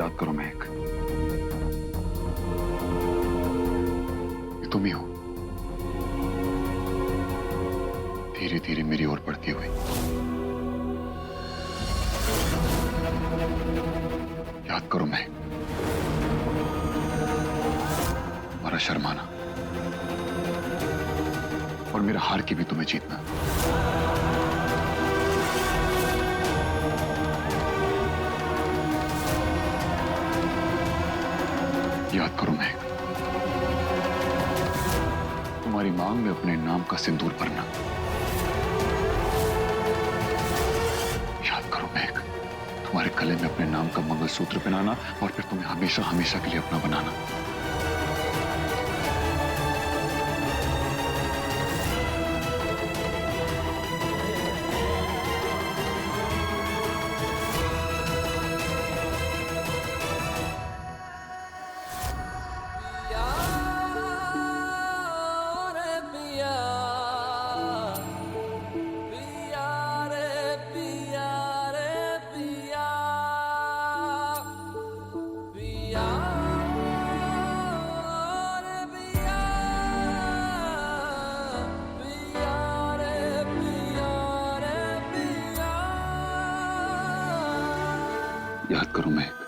याद करो महक, ये तुम ही हो, धीरे धीरे मेरी ओर बढ़ती हुई। याद करो महक, हमारा शर्माना और मेरा हार के भी तुम्हें जीतना। याद करो महक, तुम्हारी मांग में अपने नाम का सिंदूर भरना। याद करो महक, तुम्हारे गले में अपने नाम का मंगलसूत्र पहनाना और फिर तुम्हें हमेशा हमेशा के लिए अपना बनाना। याद करो महक,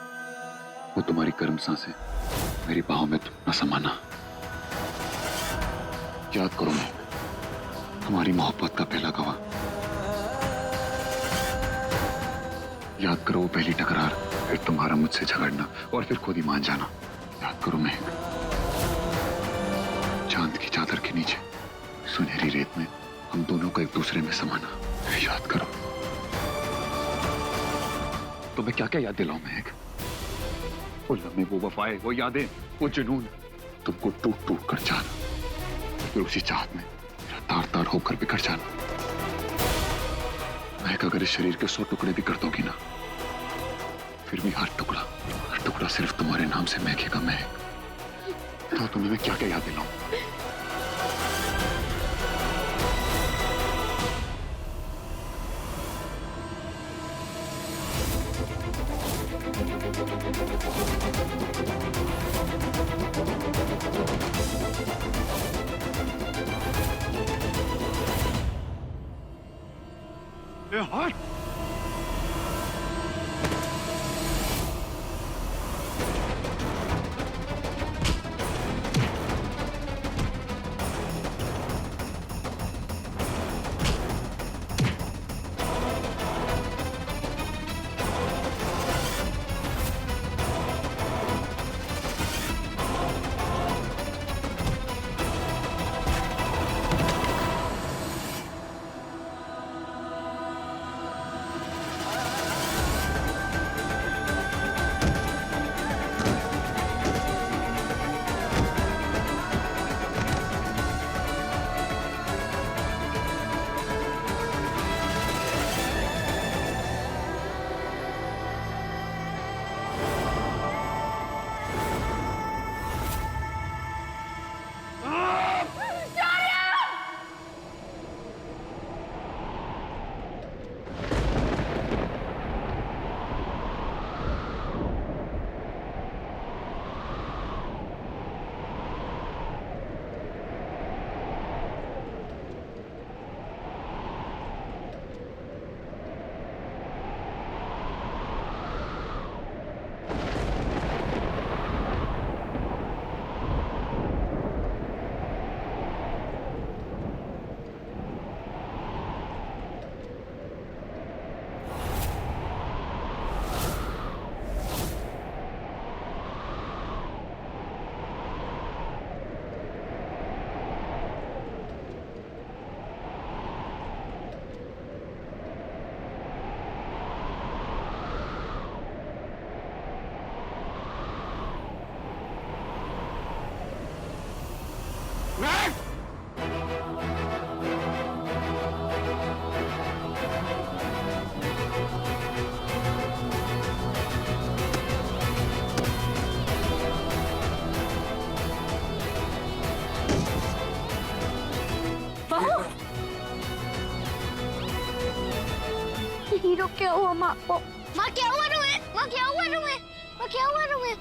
वो तुम्हारी गर्म सांसें मेरी बाहों में न समाना। याद करो महक, तुम्हारी मोहब्बत का पहला गवाह। याद करो वो पहली टकरार, फिर तुम्हारा मुझसे झगड़ना और फिर खुद ही मान जाना। याद करो महक, चांद की चादर के नीचे सुनहरी रेत में हम दोनों को एक दूसरे में समाना। याद करो। तो मैं क्या क्या याद दिलाऊं महक? वो लम्हे, वो वफाएं, वो यादें, वो जुनून, तुमको टूट टूट कर जाना, फिर उसी चाहत में मेरा तार तार होकर बिखर जाना। महक, अगर इस शरीर के 100 टुकड़े भी कर दोगी ना, फिर भी हर टुकड़ा सिर्फ तुम्हारे नाम से महकेगा महक। तो तुम्हें मैं क्या क्या याद दिलाऊं? हट! हीरो क्या हुआ माँ को? माँ क्या हुआ तुम्हें? माँ क्या हुआ तुम्हें? पापा क्या हुआ तुम्हें?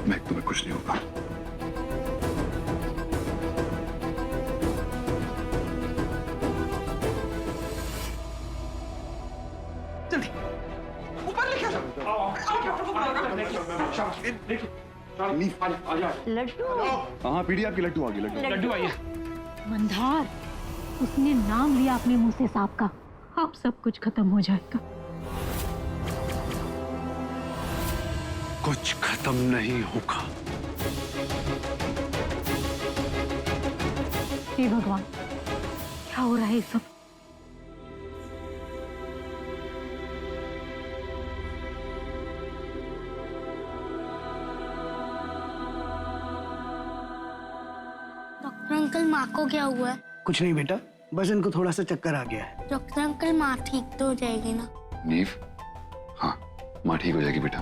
मैं तुम्हें कुछ नहीं होगा। जल्दी ऊपर लेके लड्डू। हाँ पीढ़ी आपकी लड्डू आ गई। लड्डू आइए। मंदार, उसने नाम लिया अपने मुंह से सांप का। अब सब कुछ खत्म हो जाएगा। कुछ खत्म नहीं होगा। हे भगवान, क्या हो रहा है ये सब? डॉक्टर अंकल माँ को क्या हुआ है? कुछ नहीं बेटा, बस इनको थोड़ा सा चक्कर आ गया है। डॉक्टर अंकल माँ ठीक तो हो जाएगी ना? नीव, हाँ माँ ठीक हो जाएगी बेटा।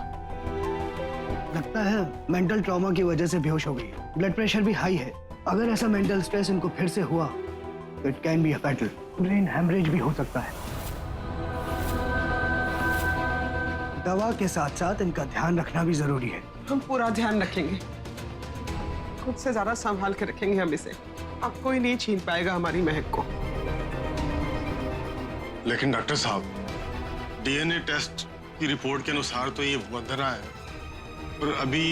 लगता है मेंटल ट्रॉमा की वजह से बेहोश हो गई है। ब्लड प्रेशर भी हाई है। अगर ऐसा मेंटल स्ट्रेस इनको फिर से हुआ तो it can be a fatal. Brain haemorrhage भी हो सकता है। दवा के साथ साथ इनका ध्यान रखना भी जरूरी है। हम पूरा ध्यान रखेंगे, खुद से ज्यादा संभाल के रखेंगे हम इसे। अब कोई नहीं छीन पाएगा हमारी महक को। लेकिन डॉक्टर साहब, डीएनए टेस्ट की रिपोर्ट के अनुसार तो ये वंदना है, और अभी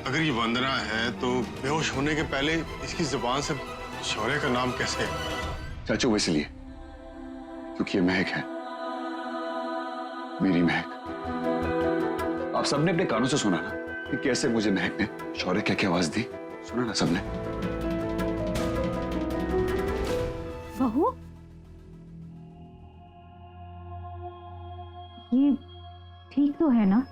अगर ये वंदना है तो बेहोश होने के पहले इसकी जुबान से शौर्य का नाम कैसे? चाचू इसलिए क्योंकि ये महक है, मेरी महक। आप सबने अपने कानों से सुना ना कि कैसे मुझे महक ने शौर्य क्या क्या आवाज दी। सुना ना सबने? बहू, ये ठीक तो है ना?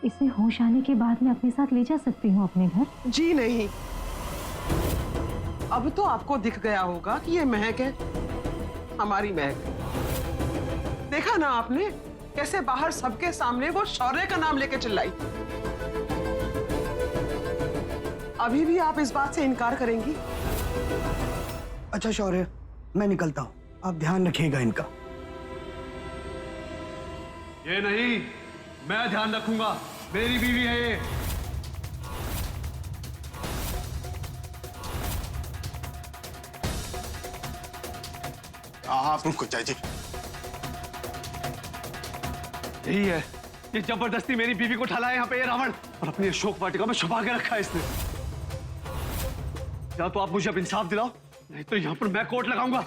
इसे होश आने के बाद मैं अपने साथ ले जा सकती हूँ अपने घर? जी नहीं, अब तो आपको दिख गया होगा कि ये महक है, हमारी महक। देखा ना आपने कैसे बाहर सबके सामने वो शौर्य का नाम लेके चिल्लाई। अभी भी आप इस बात से इनकार करेंगी? अच्छा शौर्य, मैं निकलता हूँ, आप ध्यान रखिएगा इनका। ये नहीं, मैं ध्यान रखूंगा, मेरी बीवी है ये। आप रुको चाची। यही है, ये जबरदस्ती मेरी बीवी को ठाला है यहाँ पे ये रावण, और अपनी अशोक वाटिका में छुपा के रखा है इसने। या तो आप मुझे अब इंसाफ दिलाओ, नहीं तो यहाँ पर मैं कोर्ट लगाऊंगा।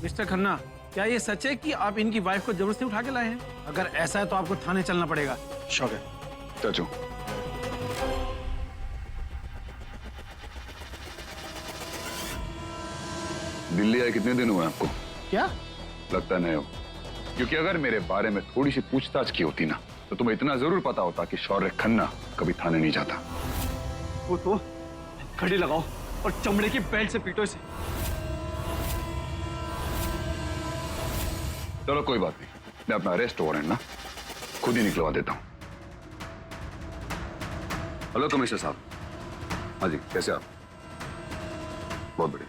मिस्टर खन्ना, क्या ये सच है कि आप इनकी वाइफ को जबरदस्ती उठा के लाए हैं? अगर ऐसा है तो आपको थाने चलना पड़ेगा। शौर्य, चाचू दिल्ली आए कितने दिन हुए आपको? क्या? लगता नहीं हो, क्योंकि अगर मेरे बारे में थोड़ी सी पूछताछ की होती ना तो तुम्हें इतना जरूर पता होता कि शौर्य खन्ना कभी थाने नहीं जाता। वो तो खड़ी लगाओ और चमड़े की बेल्ट से पीटो इसे। चलो कोई बात नहीं, मैं अपना अरेस्ट वारंट ना खुद ही निकलवा देता हूं। हेलो कमिश्नर साहब। हाँ जी, कैसे आप? बहुत बढ़िया।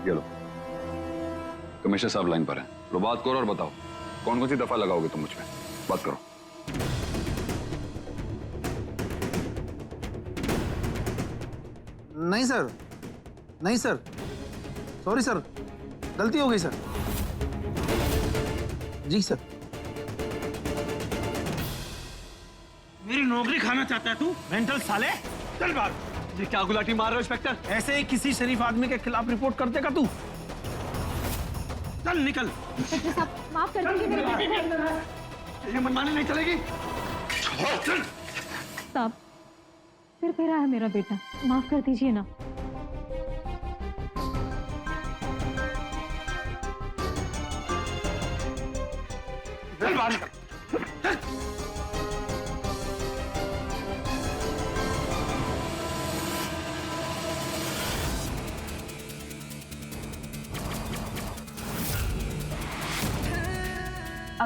ये लो, कमिश्नर साहब लाइन पर हैं। लो बात करो और बताओ कौन कौन सी दफा लगाओगे तुम मुझ पे? बात करो। नहीं सर, नहीं सर, सॉरी सर, गलती हो गई सर। जी सर। मेरी नौकरी खाना चाहता है तू, मेंटल साले? चल बाहर। ये क्या गुलाटी मार रहे हो इंस्पेक्टर? ऐसे ही किसी शरीफ आदमी के खिलाफ रिपोर्ट कर देगा तू? चल निकल। माफ कर दीजिए मेरे को। ये मनमानी नहीं चलेगी। चल। साहब, सिर फेरा है मेरा बेटा, माफ कर दीजिए ना। चल बाहर निकल।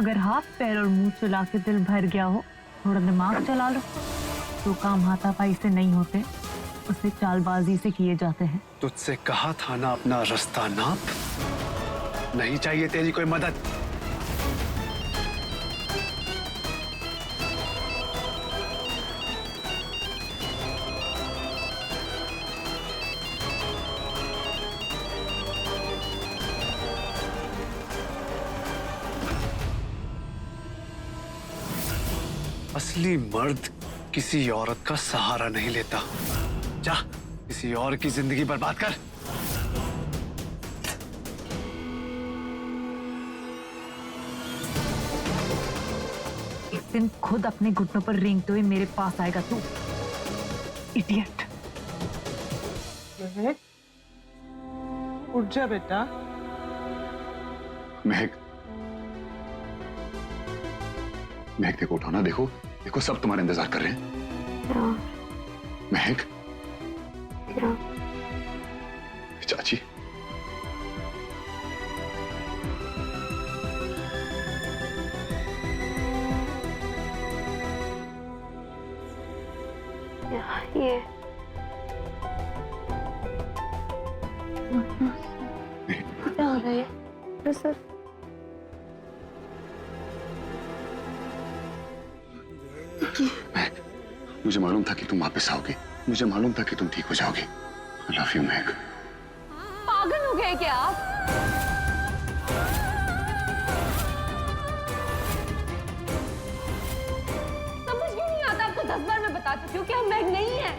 अगर हाथ पैर और मुंह चला के दिल भर गया हो, थोड़ा दिमाग चला लो तो काम हाथापाई से नहीं होते, उसे चालबाजी से किए जाते हैं। तुझसे कहा था ना अपना रास्ता नाप, नहीं चाहिए तेरी कोई मदद। असली मर्द किसी औरत का सहारा नहीं लेता। जा किसी और की जिंदगी बर्बाद कर। एक दिन खुद अपने घुटनों पर रेंगते हुए मेरे पास आएगा तू, इडियट। महक, उठ जा बेटा। महक, महक देखो, उठो ना, देखो देखो सब तुम्हारा इंतजार कर रहे हैं। महक, चाची, ये क्या हो रहा है सर? महक, मुझे मालूम था कि तुम वापस आओगी, मुझे मालूम था कि तुम ठीक हो जाओगी। आई लव यू महक। पागल हो गए क्या आप? समझ क्यों नहीं आता? आपको 10 बार मैं बता चुकी हूँ कि हम महक नहीं है।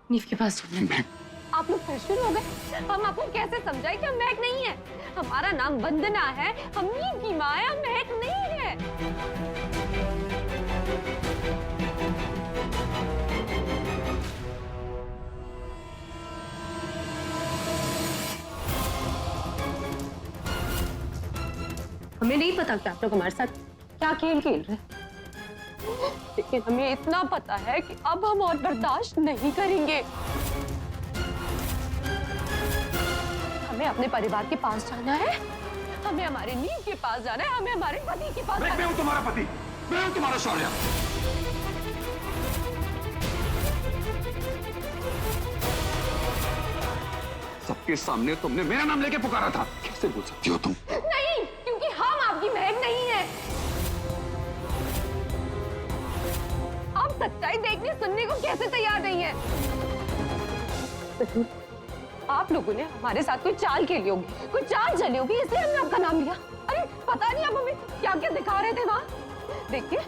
नीव के पास चलना। आप लोग फिर शुरू हो गए। हम आपको कैसे समझाएं कि हम महक नहीं है? हमारा नाम वंदना है, हम नीव की माँ है, हम महक नहीं है। हमें नहीं पता कि आप लोग हमारे साथ क्या खेल खेल रहे हैं, लेकिन हमें इतना पता है कि अब हम और बर्दाश्त नहीं करेंगे। हमें अपने परिवार के पास जाना है, हमें हमारे नीव के पास जाना है, हमें हमारे पति के पास जाना है। मैं हूं तुम्हारा पति, मैं हूं तुम्हारा शौर्य। सबके सामने तुमने मेरा नाम लेके पुकारा था, कैसे बोल सकती हो तुम? नहीं, क्योंकि हम आपकी महक नहीं है। आप सच्चाई देखने सुनने को कैसे तैयार नहीं है? आप लोगों ने हमारे साथ कोई चाल खेली होगी, कोई चाल चली होगी, इसलिए हमने आपका नाम लिया। अरे पता नहीं आप हमें क्या क्या दिखा रहे थे वहाँ। देखिए,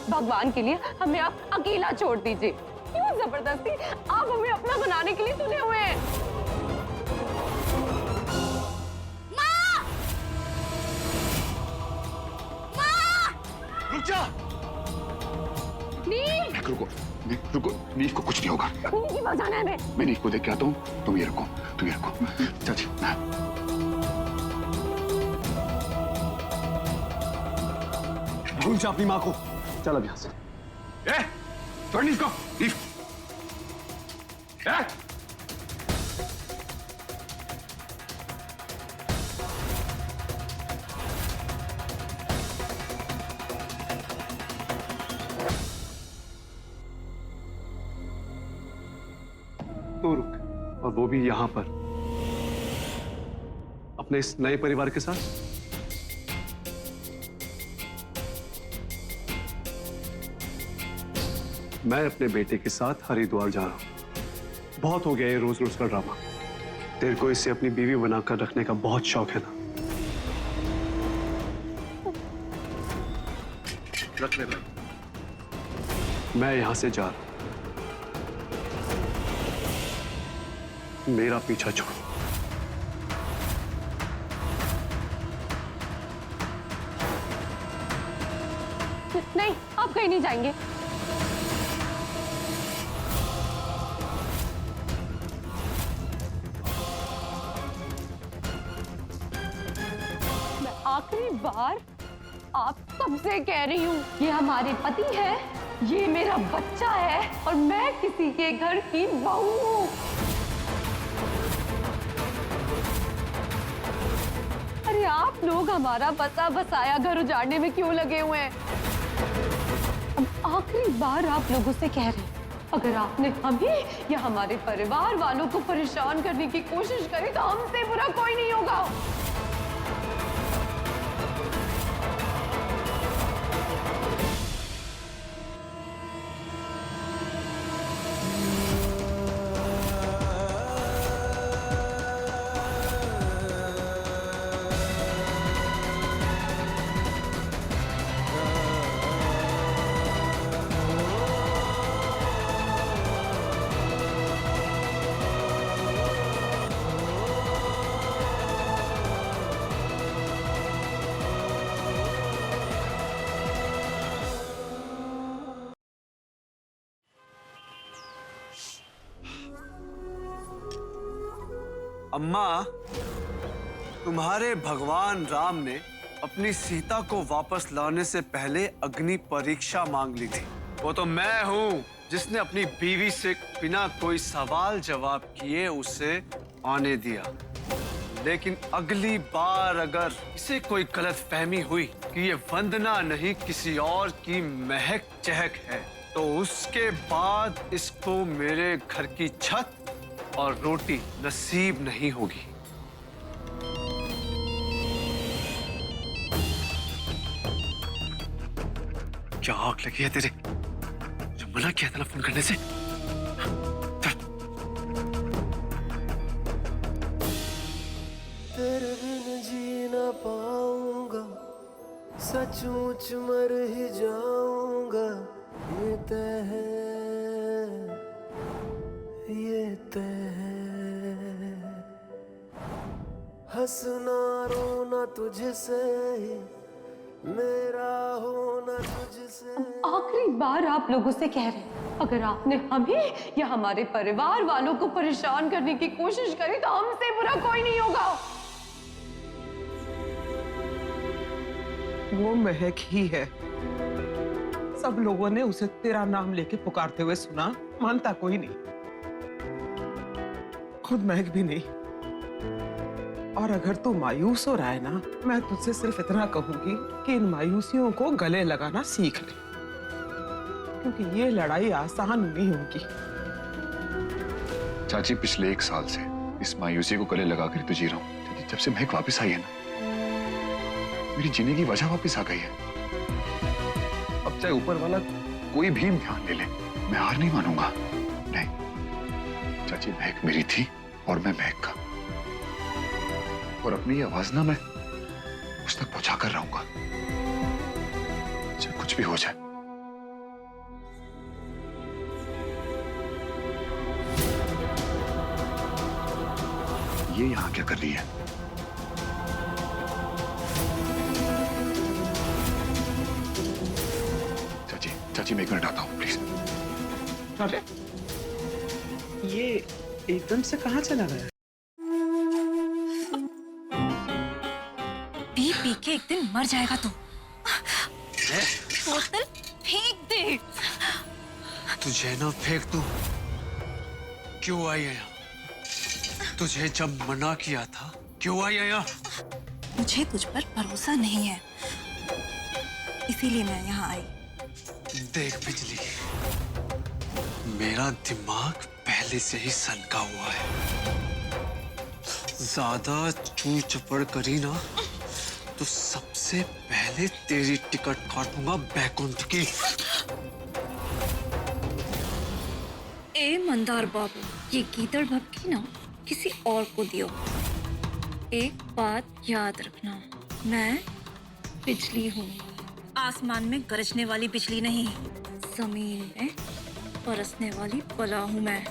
भगवान के लिए हमें आप अकेला छोड़ दीजिए। क्यों जबरदस्ती आप हमें अपना बनाने के लिए तुले हुए हैं? रुक जा। नीव! रुको, रुको, नीव को कुछ नहीं होगा। नीव की बात जाना है हमें। मैं नीव को देख के आता हूँ, तुम ये रखो, तुम ये रखो। चाची, भूल जा अपनी माँ को। चल अब यहाँ से। छोड़ नीव को, नीव। तो रुक, और वो भी यहाँ पर अपने इस नए परिवार के साथ। मैं अपने बेटे के साथ हरिद्वार जा रहा हूं। बहुत हो गया ये रोज रोज का ड्रामा। तेरे को इसे अपनी बीवी बनाकर रखने का बहुत शौक है ना? रख ले। मैं यहां से जा रहा हूं, मेरा पीछा छोड़। नहीं, आप कहीं नहीं जाएंगे। मैं आखिरी बार आप सबसे कह रही हूँ, ये हमारे पति है, ये मेरा बच्चा है, और मैं किसी के घर की बहू हूँ। अरे आप लोग हमारा बसा बसाया घर उजाड़ने में क्यों लगे हुए हैं? अब आखिरी बार आप लोगों से कह रहे हैं, अगर आपने हमें या हमारे परिवार वालों को परेशान करने की कोशिश करी तो हमसे बुरा कोई नहीं होगा। अम्मा, तुम्हारे भगवान राम ने अपनी सीता को वापस लाने से पहले अग्नि परीक्षा मांग ली थी। वो तो मैं हूँ जिसने अपनी बीवी से बिना कोई सवाल जवाब किए उसे आने दिया। लेकिन अगली बार अगर इसे कोई गलतफहमी हुई कि ये वंदना नहीं किसी और की महक चहक है, तो उसके बाद इसको मेरे घर की छत और रोटी नसीब नहीं होगी। क्या आग लगी है तेरे? जो मना किया था ना फोन करने से। तेरे बिन जी ना पाऊंगा, सचमुच मर ही जाऊंगा। ये तय है, ये तय है। हंसना रोना तुझसे, मेरा होना तुझसे। आखिरी बार आप लोगों से कह रहे हैं, अगर आपने हमें या हमारे परिवार वालों को परेशान करने की कोशिश करी तो हमसे बुरा कोई नहीं होगा। वो महक ही है। सब लोगों ने उसे तेरा नाम लेके पुकारते हुए सुना, मानता कोई नहीं, खुद महक भी नहीं। और अगर तू मायूस हो रहा है ना, मैं तुझसे सिर्फ इतना कहूंगी कि इन मायूसियों को गले लगाना सीख ले, क्योंकि ये लड़ाई आसान नहीं होगी। चाची, पिछले 1 साल से इस मायूसी को गले लगाकर तो जी रहा हूँ। जब से महक वापस आई है ना, मेरी जीने की वजह वापस आ गई है। अब चाहे ऊपर वाला कोई भी इम्तिहान ले ले, मैं हार नहीं मानूंगा। नहीं चाची, महक मेरी थी और मैं महक का, और अपनी आवाज ना मैं उस तक पहुंचा कर रहूंगा, चाहे कुछ भी हो जाए। ये यहां क्या कर रही है? चाची, चाची, मैं 1 मिनट आता हूं प्लीज। अरे ये एकदम से कहां चला गया? पी पी के एक दिन मर जाएगा तू। बोतल फेंक दे। तुझे ना फेंक दूं? क्यों आई है यहाँ? तुझे जब मना किया था क्यों आई है यहाँ? मुझे तुझ पर भरोसा नहीं है, इसीलिए मैं यहाँ आई। देख बिजली, मेरा दिमाग पहले से ही सनका हुआ है। ज्यादा चू चपड़ करी ना तो सबसे पहले तेरी टिकट काटूंगा बैकुंठ की। ए मंदार बाबू, ये गीदड़ भक्की ना किसी और को दियो। एक बात याद रखना, मैं बिजली हूँ। आसमान में गरजने वाली बिजली नहीं, जमीन में बरसने वाली बला हूँ मैं।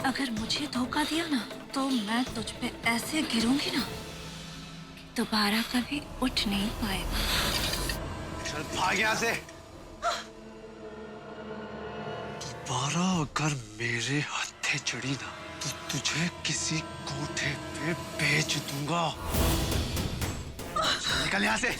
अगर मुझे धोखा दिया ना तो मैं तुझ पे ऐसे गिरूंगी ना कि दोबारा कभी उठ नहीं पाएगा। चल भाग यहाँ से। दोबारा अगर मेरे हत्थे चढ़ी ना तो तुझे किसी कोठे पे बेच दूंगा। निकल यहाँ से।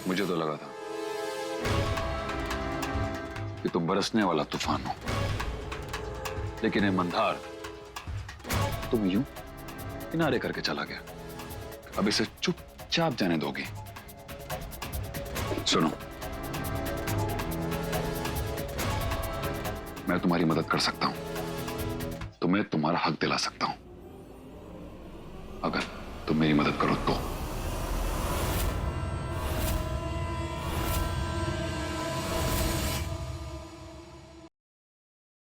मुझे तो लगा था कि तुम बरसने वाला तूफान हो, लेकिन ये मंदार तुम यूं किनारे करके चला गया। अब इसे चुपचाप जाने दोगी? सुनो, मैं तुम्हारी मदद कर सकता हूं, तुम्हें तुम्हारा हक दिला सकता हूं, अगर तुम मेरी मदद करो तो।